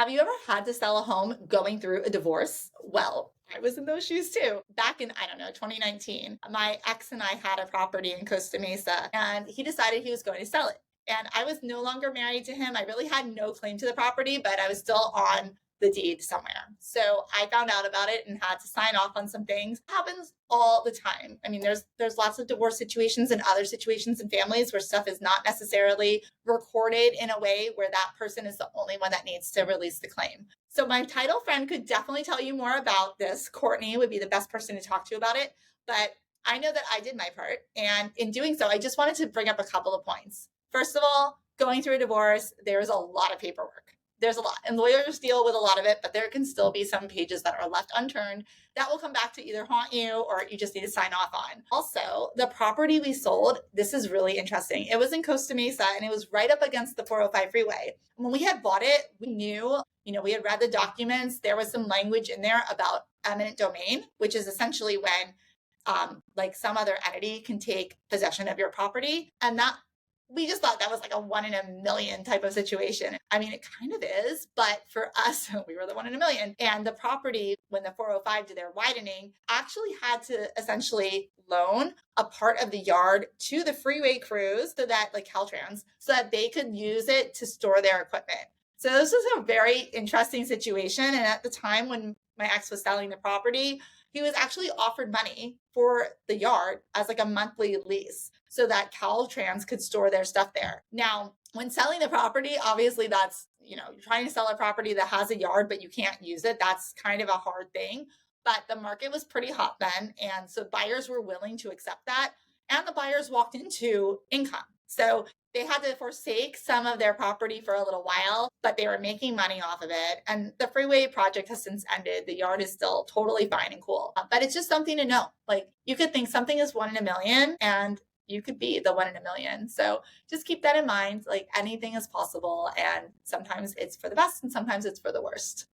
Have you ever had to sell a home going through a divorce? Well, I was in those shoes too. Back in, I don't know, 2019, my ex and I had a property in Costa Mesa, and he decided he was going to sell it. And I was no longer married to him. I really had no claim to the property, but I was still on the deed somewhere. So I found out about it and had to sign off on some things. It happens all the time. I mean, there's lots of divorce situations and other situations in families where stuff is not necessarily recorded in a way where that person is the only one that needs to release the claim. So my title friend could definitely tell you more about this. Courtney would be the best person to talk to about it, but I know that I did my part. And in doing so, I just wanted to bring up a couple of points. First of all, going through a divorce, there's a lot of paperwork. There's a lot, and lawyers deal with a lot of it, but there can still be some pages that are left unturned that will come back to either haunt you or you just need to sign off on. Also, the property we sold, this is really interesting. It was in Costa Mesa and it was right up against the 405 freeway. When we had bought it, we knew, we had read the documents. There was some language in there about eminent domain, which is essentially when like some other entity can take possession of your property. And that we just thought that was like a 1 in a million type of situation. I mean, it kind of is, but for us, we were the 1 in a million. And the property, when the 405 did their widening, actually had to essentially loan a part of the yard to the freeway crews so that, like Caltrans, so that they could use it to store their equipment. So this was a very interesting situation. And at the time when my ex was selling the property, he was actually offered money for the yard as like a monthly lease so that Caltrans could store their stuff there. Now, when selling the property, obviously that's, you're trying to sell a property that has a yard, but you can't use it. That's kind of a hard thing. But the market was pretty hot then. And so buyers were willing to accept that. And the buyers walked into income. So they had to forsake some of their property for a little while, but they were making money off of it. And the freeway project has since ended. The yard is still totally fine and cool. But it's just something to know. Like, you could think something is 1 in a million and you could be the 1 in a million. So just keep that in mind. Like, anything is possible. And sometimes it's for the best and sometimes it's for the worst.